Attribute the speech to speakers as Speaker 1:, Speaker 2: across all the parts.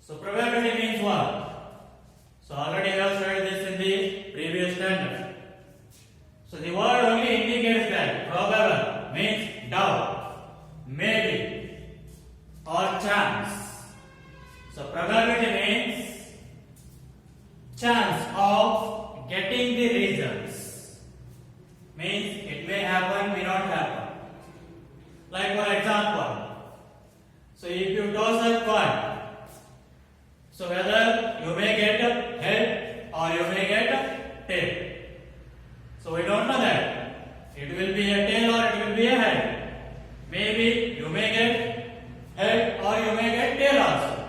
Speaker 1: So probability means what? So already we have studied this in the previous standard. So the word only indicates that probable means doubt, maybe, or chance. So probability means chance of getting the results. Means it may happen, may not happen. Like for example, so if you toss a coin, so whether you may get head or you may get tail. So we don't know that. It will be a tail or it will be a head. Maybe you may get head or you may get tail also.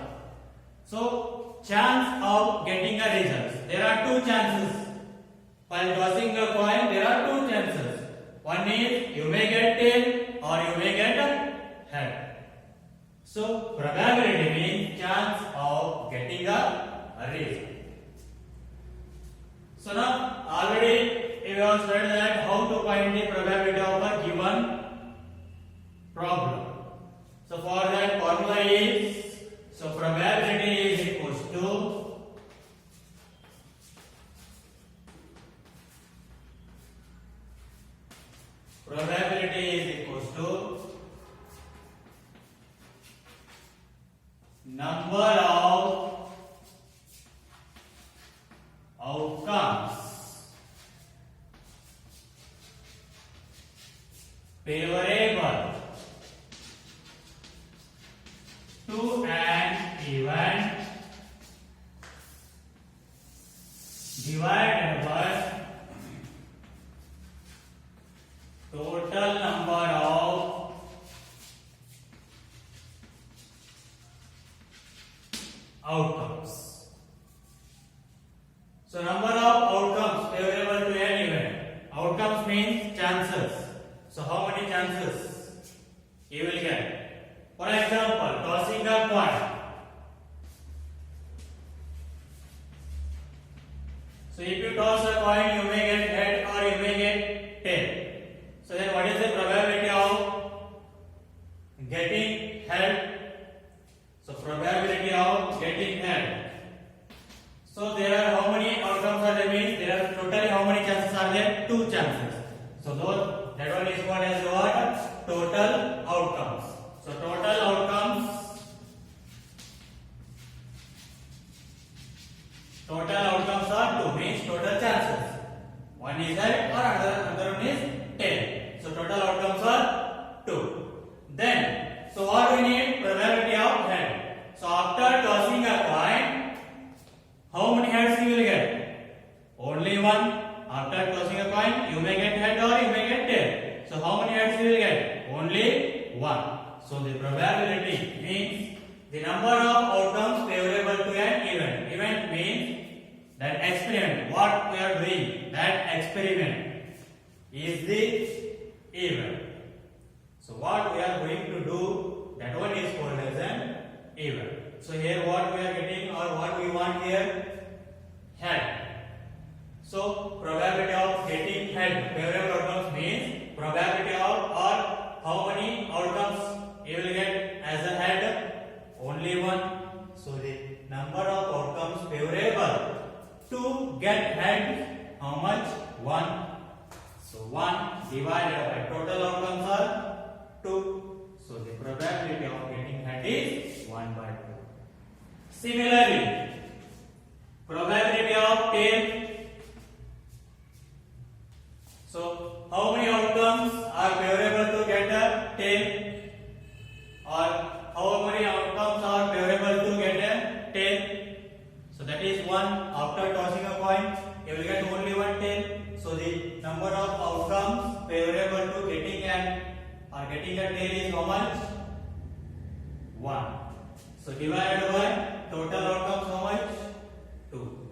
Speaker 1: So chance of getting a result. There are two chances. While tossing a coin, there are two chances. One is you may get tail or you may get a head. So probability means chance of getting a result. So now already we have studied that how to find the probability of a given problem. So for that formula is, so probability is equals to number of outcomes favorable to an event divided by total number of outcomes. So number of outcomes favorable to an event. Outcomes means chances. So how many chances you will get? For example, tossing a coin. So if you toss a coin, you may get head or you may get tail. So then what is the probability of getting head? So probability of getting head. So there are how many outcomes are there? Means there are totally how many chances are there? Two chances. So those, that one is called as what? Total outcomes. So total outcomes. Total outcomes are two, means total chances. One is head or another one is tail. So total outcomes are two. Then, so what we need? Probability of head. So after tossing a coin, how many heads you will get? Only one. After tossing a coin, you may get head or you may get tail. So how many heads you will get? Only one. So the probability means the number of outcomes favorable to an event. Event means that experiment. What we are doing, that experiment is the event. So what we are going to do, that one is called as an event. So here what we are getting or what we want here? Head. So probability of getting head, favorable outcomes means probability of or how many outcomes you will get as a head? Only one. So the number of outcomes favorable to get head, how much? 1. So 1 divided by total outcomes are 2. So the probability of getting head is 1 by 2. Similarly, probability of tail. So how many outcomes are favorable to get a tail? Or how many outcomes are favorable to get a tail? So that is 1. After tossing a coin, you will get only one tail. So the number of outcomes favorable to getting a tail is how much? 1. So divided by total outcomes how much? 2.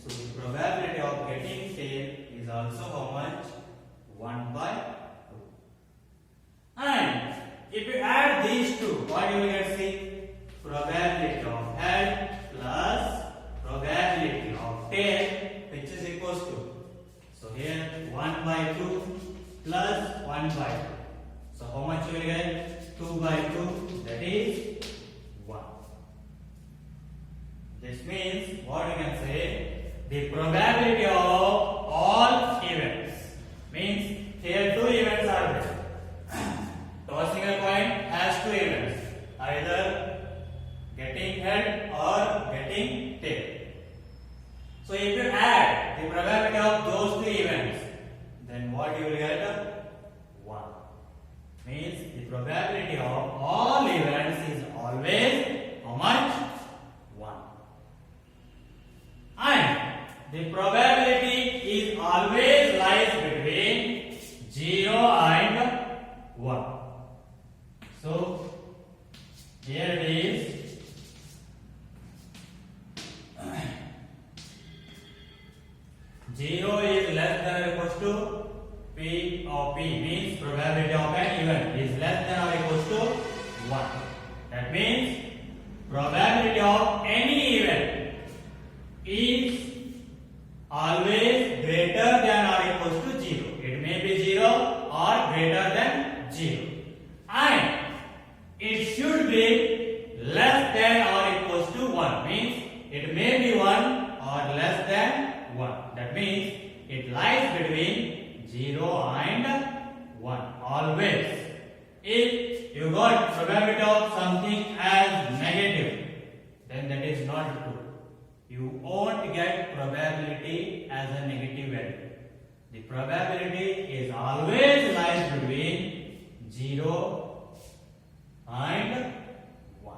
Speaker 1: So the probability of getting tail is also how much? 1 by 2. And if you add these two, what you will get? See, probability of head plus probability of tail, which is equals to. So here 1 by 2 plus 1 by 2. So how much you will get? 2 by 2, that is 1. This means what we can say, the probability of all events. Means here two events are there. Tossing a coin has two events, either getting head or getting tail. So if you add the probability of those two events, then what you will get? 1. Means the probability of all events is always how much? 1. And the probability is always lies between 0 and 1. So here it is. 0 is less than or equals to P of P, means probability of an event is less than or equals to 1. That means probability of any event is always greater than or equals to 0. It may be 0 or greater than 0. And it should be less than or equals to 1. Means it may be 1 or less than 1. That means it lies between 0 and 1 always. If you got probability of something as negative, then that is not true. You won't get probability as a negative value. The probability is always lies between 0 and 1.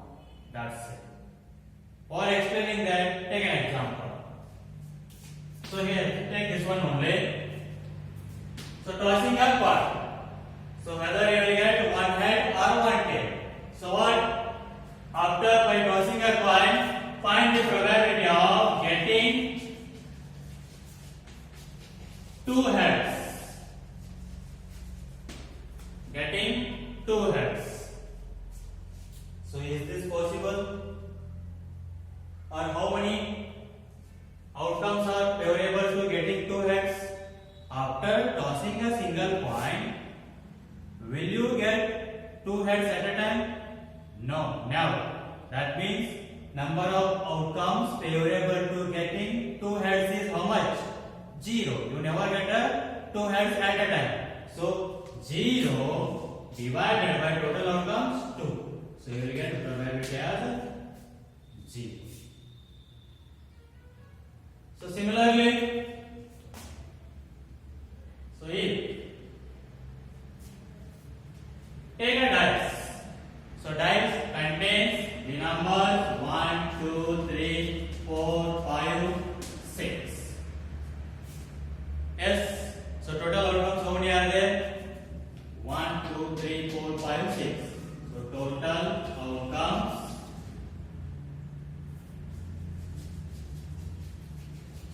Speaker 1: That's it. For explaining that, take an example. So here, take this one only. So tossing a coin. So whether you will get one head or one tail. So what? After by tossing a coin, find the probability of getting two heads. Getting two heads. So is this possible? Or how many outcomes are favorable to getting two heads? After tossing a single coin, will you get two heads at a time? No, never. That means number of outcomes favorable to getting two heads is how much? 0. You never get two heads at a time. So 0 divided by total outcomes 2. So you will get probability as 0. So similarly, so if take a dice. So dice contains the numbers 1, 2, 3, 4, 5, 6. Yes. So total outcomes how many are there? 1, 2, 3, 4, 5, 6. So total outcomes.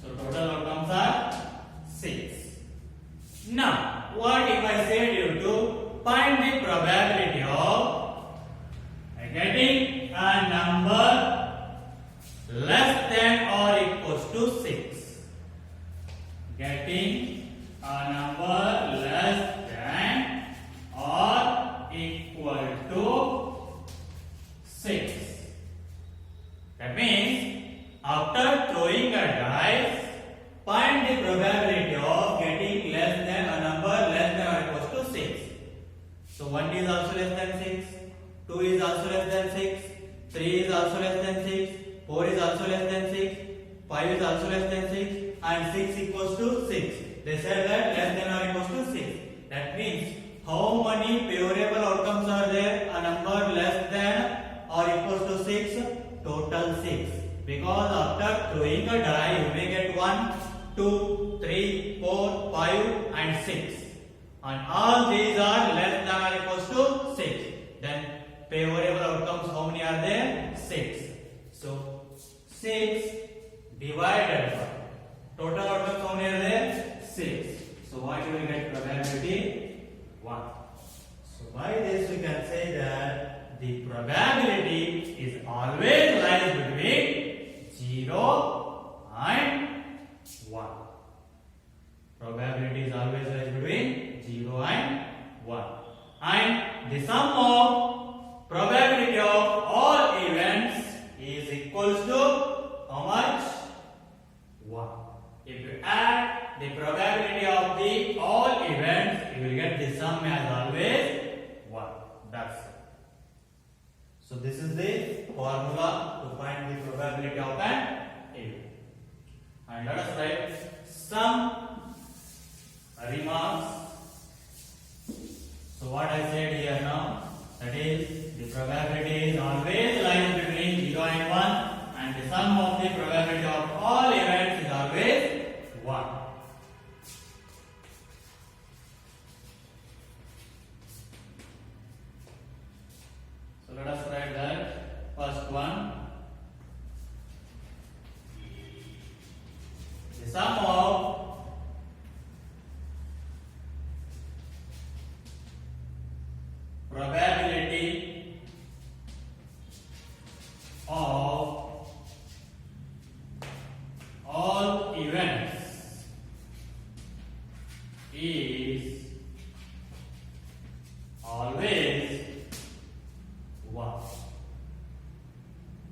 Speaker 1: So total outcomes are 6. Now, what if I said you to find the probability of getting a number less than or equals to 6? Getting a number less than or equal to 6. That means after throwing a dice, find the probability of getting less than a number less than or equals to 6. So 1 is also less than 6, 2 is also less than 6, 3 is also less than 6, 4 is also less than 6, 5 is also less than 6, and 6 equals to 6. They said that less than or equals to 6. That means how many favorable outcomes are there? A number less than or equals to 6? Total 6. Because after throwing a die, you may get 1, 2, 3, 4, 5 and 6. And all these are less than or equals to 6. Then favorable outcomes how many are there? 6. So 6 divided by total outcomes how many are there? 6. So what you will get probability? 1. So by this we can say that the probability is always lies between 0 and 1. Probability is always lies between 0 and 1. And the sum of probability of all events is equals to how formula to find the probability of an event. And let us write some remarks. So what I said here now, that is the probability is always lies between 0 and 1, and the sum of the probability of all events is always 1. So let us write that first one. The sum of probability of all events is always 1.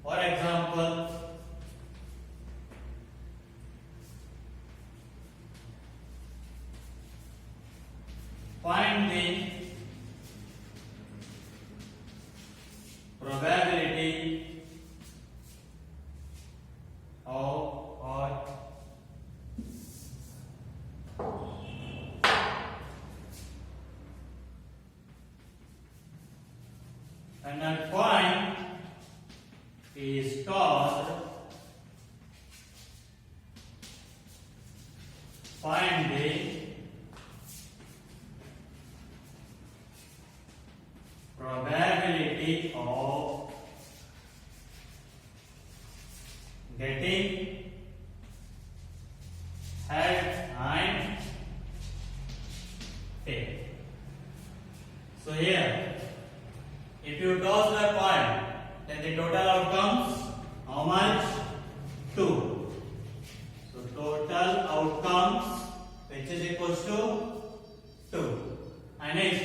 Speaker 1: For example, find the probability of and that point is called find the probability of getting head and tail. So here, if you toss the coin, then the total outcomes how much? 2. So total outcomes which is equals to 2. And next,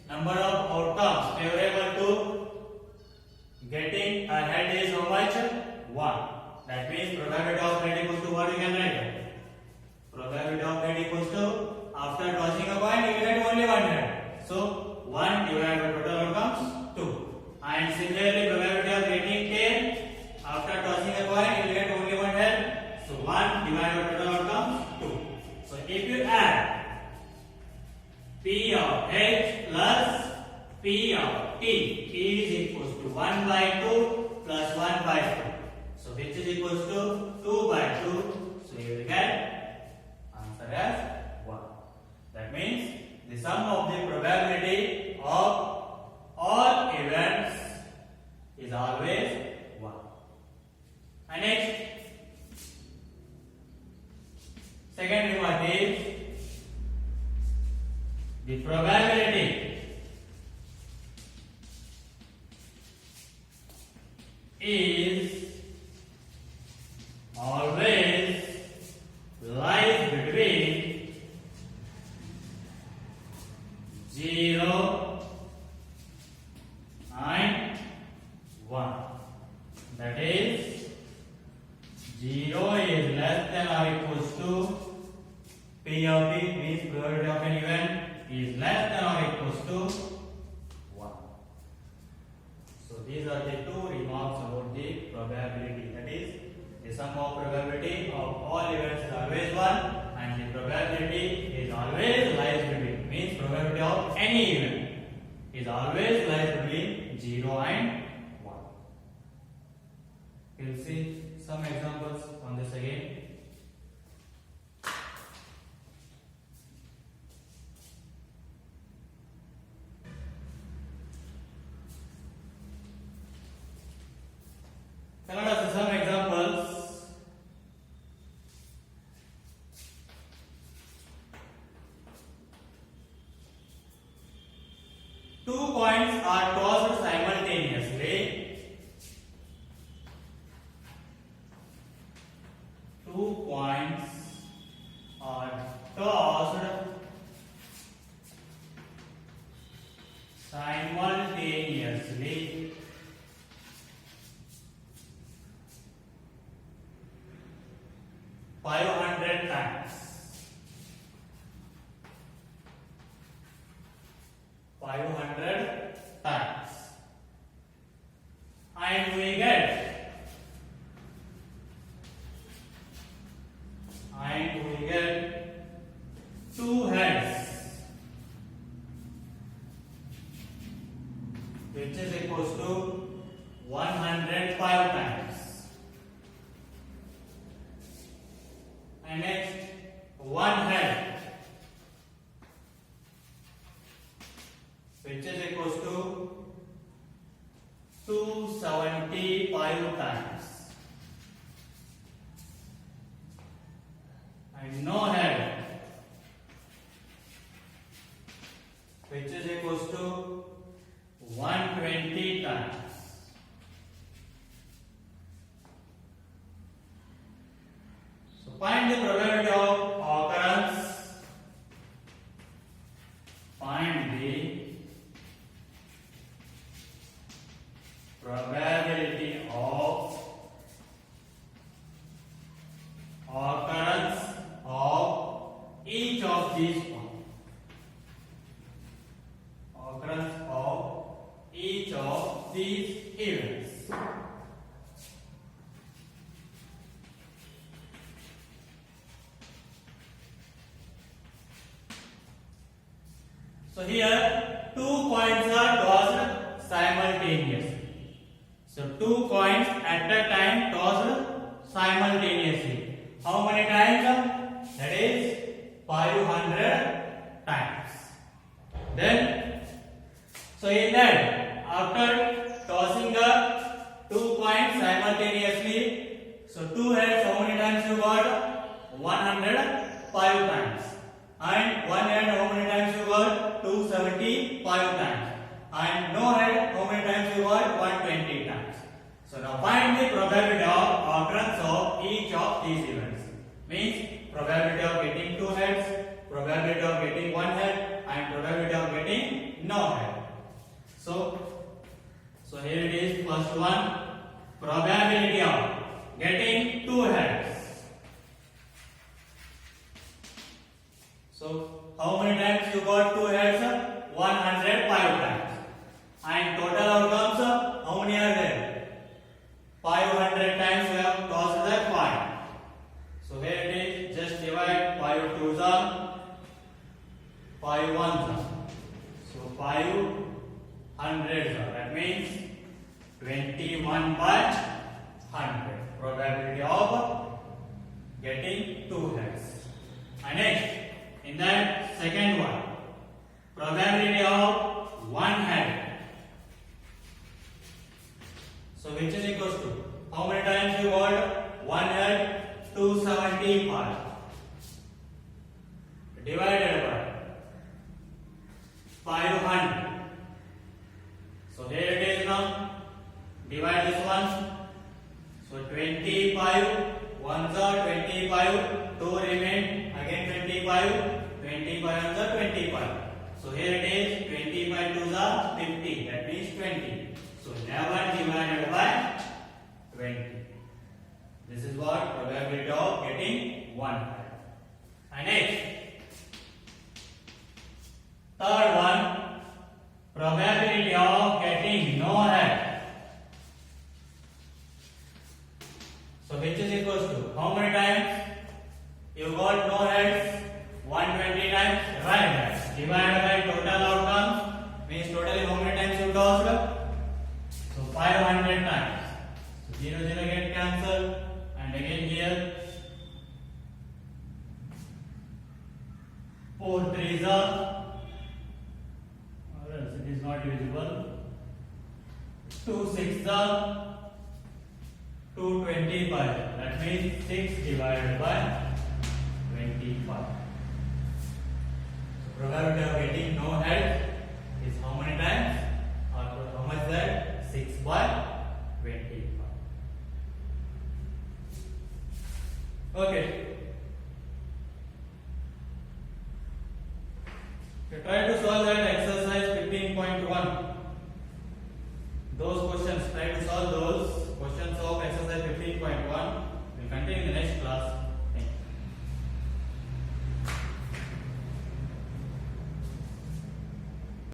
Speaker 1: number of outcomes favorable to getting a head is how much? 1. That means probability of head equals to what you can write? Probability of head equals to, after tossing a coin you will get only one head. So 1 divided by total outcomes 2. And similarly probability of getting tail, after tossing a coin you will get only one head. So 1 divided by total outcomes 2. So if you add P of H plus P of T, P is equals to 1 by 2 plus 1 by 2. So which is equals to 2 by 2. So you will get answer as 1. That means the sum of the probability of all events is always 1. And next, second remark is the probability is always lies between 0 and 1. That is 0 is less than or equals to P of P, means probability of an event is less than or equals to 1. So these are the two remarks about the probability. That is, the sum of probability of all events is always 1, and the probability is always lies between, means probability of any event is always lies between 0 and 1. We'll see some examples on this again. Let us see some examples. Two coins are tossed simultaneously. Two coins are tossed simultaneously. 500 times. 500 times. And we 5 times. And next, 1 head, which is equals to 275 times. And no head, which is equals to 120 times. So find the probability of occurrence. Find the probability of occurrence of each of these occurrence of each of these events. So here 2 coins are tossed simultaneously. So 2 coins at a time tossed simultaneously. How many times? That is 500 times. Then, so in that, after tossing the 2 coins simultaneously, so 2 heads, how many times you got? 105 times. And 1 head, how many times you got? 275 times. And no head, how many times you got? 120 times. So now find the probability of occurrence of each of these events. Means probability of getting 2 heads, probability of getting 1 head, and probability of getting no head. So here it is, first one, probability of getting 2 heads. So how many times you got 2 heads? 105 times. And total outcomes, how many are there? 500 times we have tossed the coin. So here it is, just divide 5 twos are, 5 ones are. So 5 hundreds are. That means 21 by 100. Probability of getting 2 heads. And next, in that second one, probability of 1 head. So which is equals to, how many times you got 1 head? 275 divided by 500. So here it is now. Divide this one. So 25 ones are 25. 2 remain. Again 25. 25 ones are 25. So here it is. 25 twos are 50. That means 20. So 11 divided by 20. This is what probability of getting 1 head. And next, third one, probability of getting no head. So which is equals to, how many times you got no heads? 120 times. Right, guys. Divided by total outcomes means totally how many times you tossed? So 500 times. So 0 0 get cancelled. And again here 4 threes are, or else it is not visible. 2 6s are 225. That means 6 divided by 25. So probability of getting no head is how many times? Or how much that? 6 by 25. Okay. Try to solve that exercise 15.1. Those questions, try to solve those questions of exercise 15.1. We'll continue in the next class.